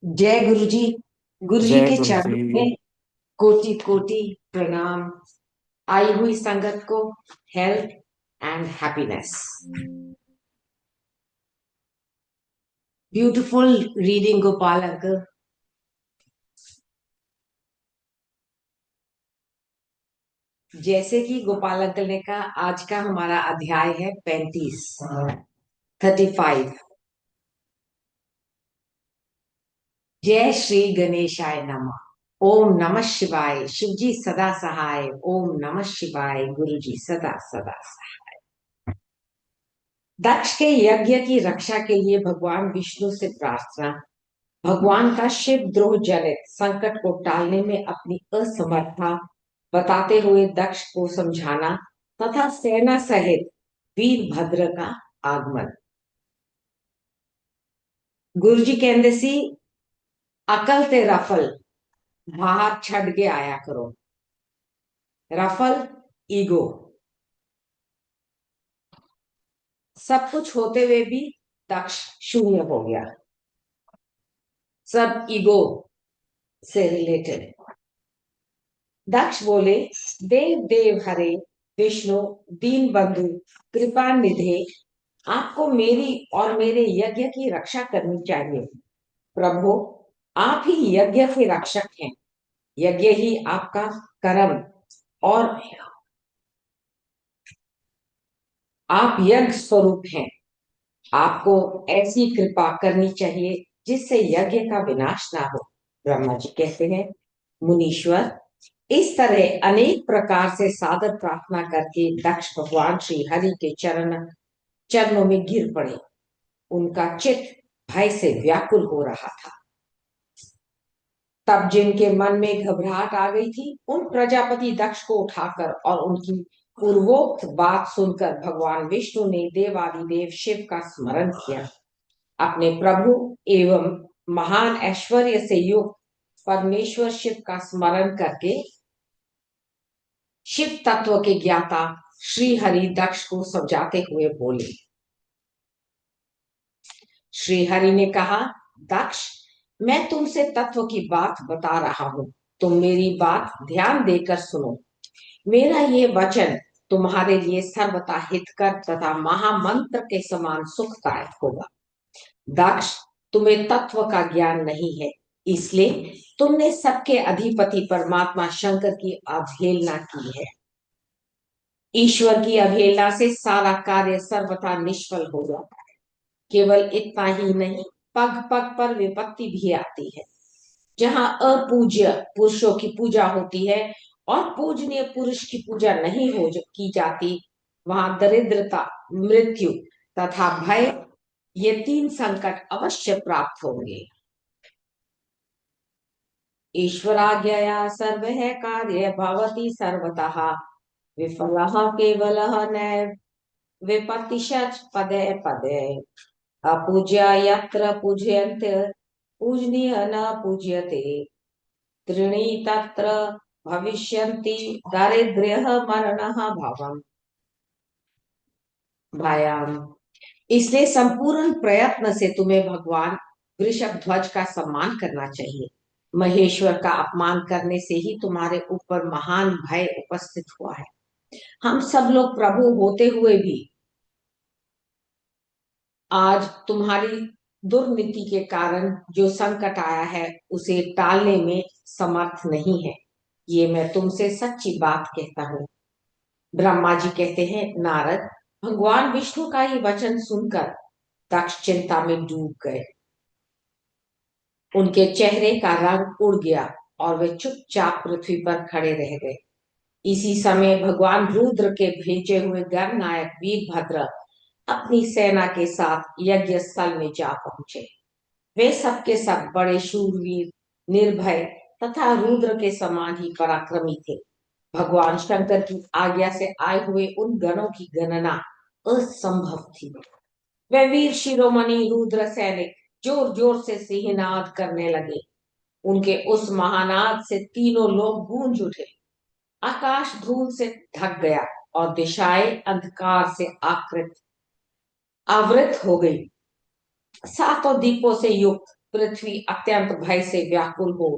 जय गुरु जी। गुरु जी जय के गुरु जी। चरणों में कोटि कोटि प्रणाम। आई हुई संगत को health and happiness. Beautiful reading Gopal uncle. जैसे कि गोपाल अंकल ने कहा, आज का हमारा अध्याय है 35। जय श्री गणेशाय नमः। ओम नमः शिवाय। शिव जी सदा सहाय। ओम नमः शिवाय। गुरु जी सदा सदा सहाय। दक्ष के यज्ञ की रक्षा के लिए भगवान विष्णु से प्रार्थना। भगवान का शिव द्रोह जनित संकट को टालने में अपनी असमर्थता बताते हुए दक्ष को समझाना तथा सेना सहित वीरभद्र का आगमन। गुरु जी कहते सी, अकल ते रफल बाहर छड़ के आया करो। रफल ईगो। सब कुछ होते हुए भी दक्ष शून्य हो गया। सब ईगो से रिलेटेड। दक्ष बोले, देव देव हरे विष्णु दीन बंधु कृपा निधे, आपको मेरी और मेरे यज्ञ की रक्षा करनी चाहिए। प्रभु, आप ही यज्ञ के रक्षक हैं। यज्ञ ही आपका कर्म और आप यज्ञ स्वरूप हैं। आपको ऐसी कृपा करनी चाहिए जिससे यज्ञ का विनाश ना हो। ब्रह्मा जी कहते हैं, मुनीश्वर, इस तरह अनेक प्रकार से सादर प्रार्थना करके दक्ष भगवान श्री हरि के चरणों में गिर पड़े। उनका चित्त भय से व्याकुल हो रहा था। तब जिनके मन में घबराहट आ गई थी, उन प्रजापति दक्ष को उठाकर और उनकी पूर्वोक्त बात सुनकर भगवान विष्णु ने देवादिदेव शिव का स्मरण किया। अपने प्रभु एवं महान ऐश्वर्य से युक्त परमेश्वर शिव का स्मरण करके शिव तत्व के ज्ञाता श्री हरि दक्ष को समझाते हुए बोले। श्री हरि ने कहा, दक्ष, मैं तुमसे तत्व की बात बता रहा हूं। तुम मेरी बात ध्यान देकर सुनो। मेरा ये वचन तुम्हारे लिए सर्वथा हितकर तथा महामंत्र के समान सुखदायक होगा। दक्ष, तुम्हें तत्व का ज्ञान नहीं है, इसलिए तुमने सबके अधिपति परमात्मा शंकर की अवहेलना की है। ईश्वर की अवहेलना से सारा कार्य सर्वथा निष्फल हो जाता है। केवल इतना ही नहीं, पग पग पर विपत्ति भी आती है। जहाँ अपूज्य पुरुषों की पूजा होती है और पूजनीय पुरुष की पूजा नहीं की जाती, वहां दरिद्रता, मृत्यु तथा भय, ये तीन संकट अवश्य प्राप्त होंगे। ईश्वराज्ञया सर्व है कार्य भवति सर्वतः, विफलः केवलः नैव विपतिशत् पदे पदे। अपूज्य यत्र पूज्यन्ते पूजनीय न पूज्यते, त्रीणि तत्र भविष्यन्ति दारिद्र्यः मरणः भवम् भयाम। इसलिए संपूर्ण प्रयत्न से तुम्हें भगवान वृषभ ध्वज का सम्मान करना चाहिए। महेश्वर का अपमान करने से ही तुम्हारे ऊपर महान भय उपस्थित हुआ है। हम सब लोग प्रभु होते हुए भी आज तुम्हारी दुर्नीति के कारण जो संकट आया है, उसे टालने में समर्थ नहीं है। ये मैं तुमसे सच्ची बात कहता हूँ। ब्रह्मा जी कहते हैं, नारद, भगवान विष्णु का ये वचन सुनकर दक्ष चिंता में डूब गए। उनके चेहरे का रंग उड़ गया और वे चुपचाप पृथ्वी पर खड़े रह गए। इसी समय भगवान रुद्र के भेजे हुए गणनायक वीरभद्र अपनी सेना के साथ यज्ञ स्थल में जा पहुंचे। वे सबके सब बड़े शूरवीर, निर्भय तथा रुद्र के समान ही पराक्रमी थे। भगवान शंकर की आज्ञा से आए हुए उन गणों की गणना असंभव थी। वे वीर शिरोमणि रुद्र सैनिक जोर जोर से सिंहनाद करने लगे। उनके उस महानाद से तीनों लोग गूंज उठे। आकाश धूल से ढक गया और दिशाएं अंधकार से आवृत हो गई। सातों दीपों से युक्त पृथ्वी अत्यंत भय से व्याकुल हो,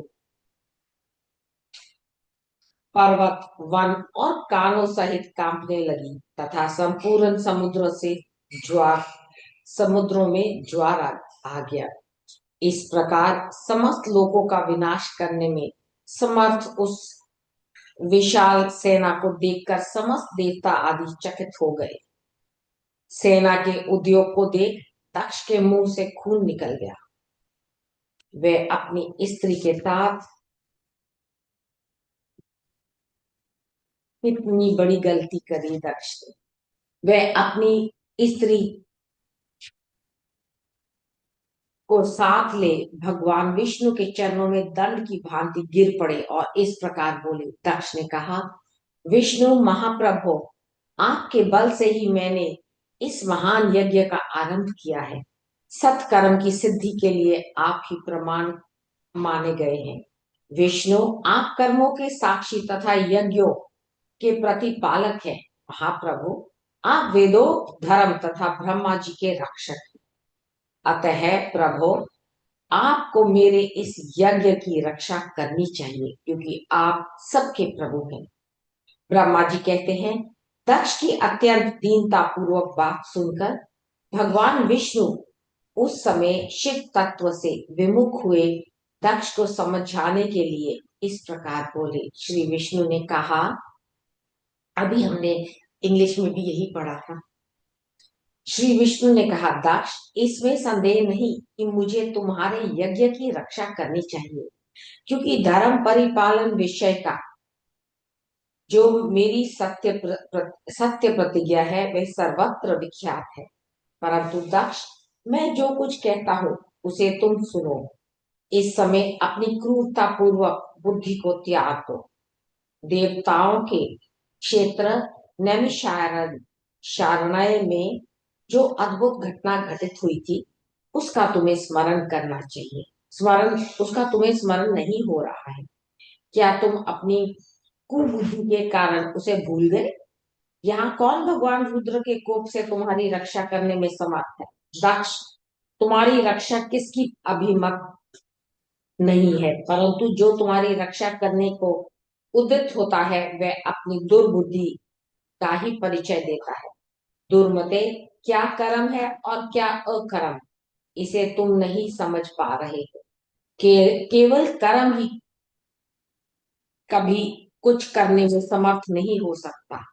पर्वत, वन और कानों सहित कांपने लगी तथा संपूर्ण समुद्रों में ज्वार आ गया। इस प्रकार समस्त लोगों का विनाश करने में समर्थ उस विशाल सेना को देखकर समस्त देवता आदि चकित हो गए। सेना के उद्योग को देख दक्ष के मुंह से खून निकल गया। वे अपनी स्त्री के साथ कितनी बड़ी गलती करी दक्ष ने। वे अपनी स्त्री को साथ ले भगवान विष्णु के चरणों में दंड की भांति गिर पड़े और इस प्रकार बोले। दक्ष ने कहा, विष्णु महाप्रभु, आपके बल से ही मैंने इस महान यज्ञ का आरंभ किया है। सत्कर्म की सिद्धि के लिए आप ही प्रमाण माने गए हैं। विष्णु, आप कर्मों के साक्षी तथा यज्ञों के प्रतिपालक हैं। महाप्रभु, आप वेदों, धर्म तथा ब्रह्मा जी के रक्षक हैं। अतः प्रभु, आपको मेरे इस यज्ञ की रक्षा करनी चाहिए क्योंकि आप सबके प्रभु हैं। ब्रह्मा जी कहते हैं, दक्ष की अत्यंत दीनता पूर्वक बात सुनकर भगवान विष्णु उस समय शिव तत्व से विमुख हुए। दक्ष को समझाने के लिए इस प्रकार बोले। श्री विष्णु ने कहा, अभी हमने इंग्लिश में भी यही पढ़ा था। श्री विष्णु ने कहा, दक्ष, इसमें संदेह नहीं कि मुझे तुम्हारे यज्ञ की रक्षा करनी चाहिए क्योंकि धर्म परिपालन विषय का जो मेरी सत्य प्रतिज्ञा है वह सर्वत्र विख्यात है। परंतु दक्ष, मैं जो कुछ कहता हूँ उसे तुम सुनो। इस समय अपनी क्रूरता पूर्वक बुद्धि को त्याग दो। देवताओं के क्षेत्र नैमिषारण्य में जो अद्भुत घटना घटित हुई थी उसका तुम्हें स्मरण करना चाहिए। उसका तुम्हें स्मरण नहीं हो रहा है। क्या तुम अपनी कुबुद्धि के कारण उसे भूल गए? यहाँ कौन भगवान रुद्र के कोप से तुम्हारी रक्षा करने में समर्थ है? दक्ष, तुम्हारी रक्षा किसकी अभिमत नहीं है, परंतु जो तुम्हारी रक्षा करने को उद्यत होता है वह अपनी दुर्बुद्धि का ही परिचय देता है। दुर्मते, क्या कर्म है और क्या अकर्म, इसे तुम नहीं समझ पा रहे हो। केवल कर्म ही कभी कुछ करने में समर्थ नहीं हो सकता।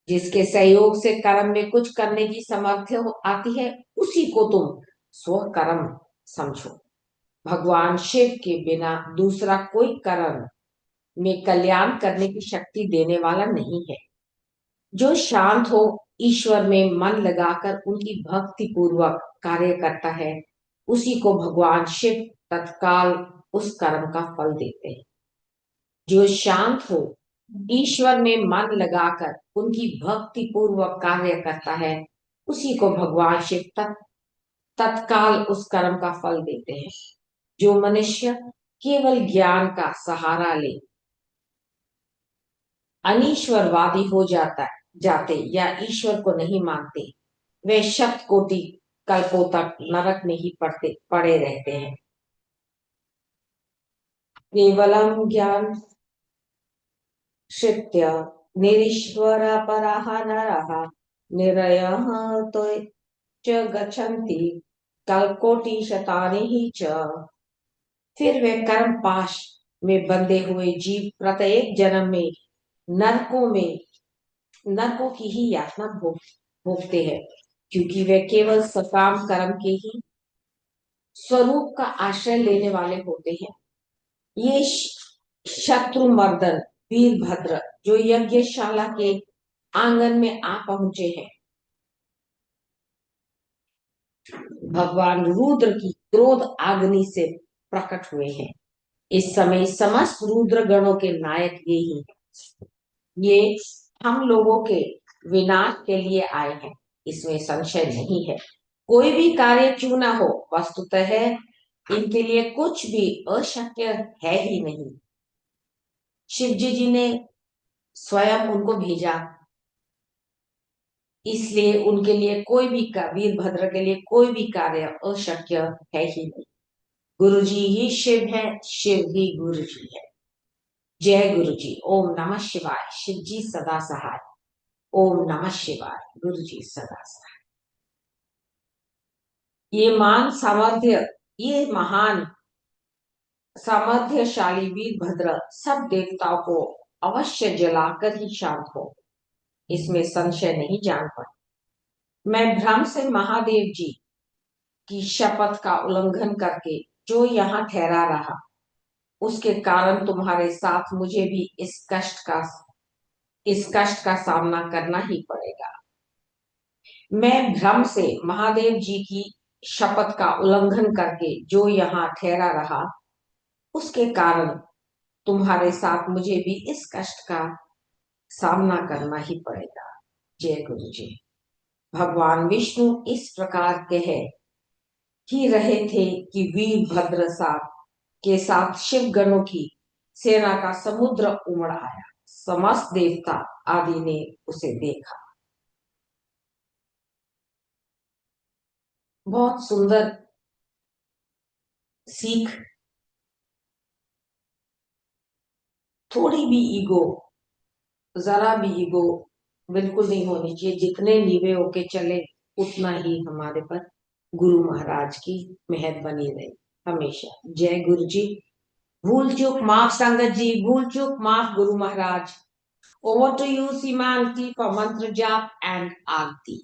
जिसके सहयोग से कर्म में कुछ करने की सामर्थ्य आती है उसी को तुम स्वकर्म समझो। भगवान शिव के बिना दूसरा कोई कर्म में कल्याण करने की शक्ति देने वाला नहीं है। जो शांत हो, ईश्वर में मन लगाकर उनकी भक्ति पूर्वक कार्य करता है उसी को भगवान शिव तत्काल उस कर्म का फल देते हैं। जो शांत हो, ईश्वर में मन लगाकर उनकी भक्ति पूर्वक कार्य करता है उसी को भगवान शिव तत्काल उस कर्म का फल देते हैं। जो मनुष्य केवल ज्ञान का सहारा ले अनीश्वरवादी हो जाते या ईश्वर को नहीं मानते, वे शत कोटि कल्पों तक नरक में ही पड़े रहते हैं। केवलम ज्ञान श्रित्य निरीश्वर पराः नरः निरयः तो च गच्छन्ति कल्पकोटि शतानि ही च। फिर वे कर्म पाश में बंधे हुए जीव प्रत्येक जन्म में नरकों में नरकों की ही यातना भोगते हैं क्योंकि वे केवल सकाम कर्म के ही स्वरूप का आश्रय लेने वाले होते हैं। ये शत्रु मर्दन वीरभद्र जो यज्ञशाला के आंगन में आ पहुंचे हैं, भगवान रुद्र की क्रोध अग्नि से प्रकट हुए हैं। इस समय समस्त रुद्र गणों के नायक ये ही हैं। ये हम लोगों के विनाश के लिए आए हैं, इसमें संशय नहीं है। कोई भी कार्य क्यों ना हो, वस्तुतः इनके लिए कुछ भी अशक्य है ही नहीं। शिव जी ने स्वयं उनको भेजा। इसलिए उनके लिए कोई भी वीरभद्र के लिए कोई भी कार्य अशक्य है ही नहीं। गुरु जी ही शिव है, शिव ही गुरु जी है। जय गुरु जी। ओम नमः शिवाय। शिव जी सदा सहाय। ओम नमः शिवाय। गुरु जी सदा सहाय। ये मान सामर्थ्य, ये महान सामर्थ्यशाली वीरभद्र सब देवताओं को अवश्य जलाकर ही शांत हो, इसमें संशय नहीं जान पाए। मैं भ्रम से महादेव जी की शपथ का उल्लंघन करके जो यहाँ ठहरा रहा, उसके कारण तुम्हारे साथ मुझे भी इस कष्ट का सामना करना ही पड़ेगा। मैं भ्रम से महादेव जी की शपथ का उल्लंघन करके जो यहाँ ठहरा रहा, उसके कारण तुम्हारे साथ मुझे भी इस कष्ट का सामना करना ही पड़ेगा। जय गुरु जी। भगवान विष्णु इस प्रकार कह ही रहे थे कि वीरभद्र साथ के साथ शिव गणों की सेना का समुद्र उमड़ आया। समस्त देवता आदि ने उसे देखा। बहुत सुंदर सीख। थोड़ी भी ईगो, जरा भी ईगो बिल्कुल नहीं होनी चाहिए। जितने नीवे होके चले, उतना ही हमारे पर गुरु महाराज की मेहर बनी रहे हमेशा। जय गुरु जी। भूल चूक माफ संगत जी, भूल चूक माफ Guru Maharaj. Over to you सीमांति for मंत्र जाप एंड आरती।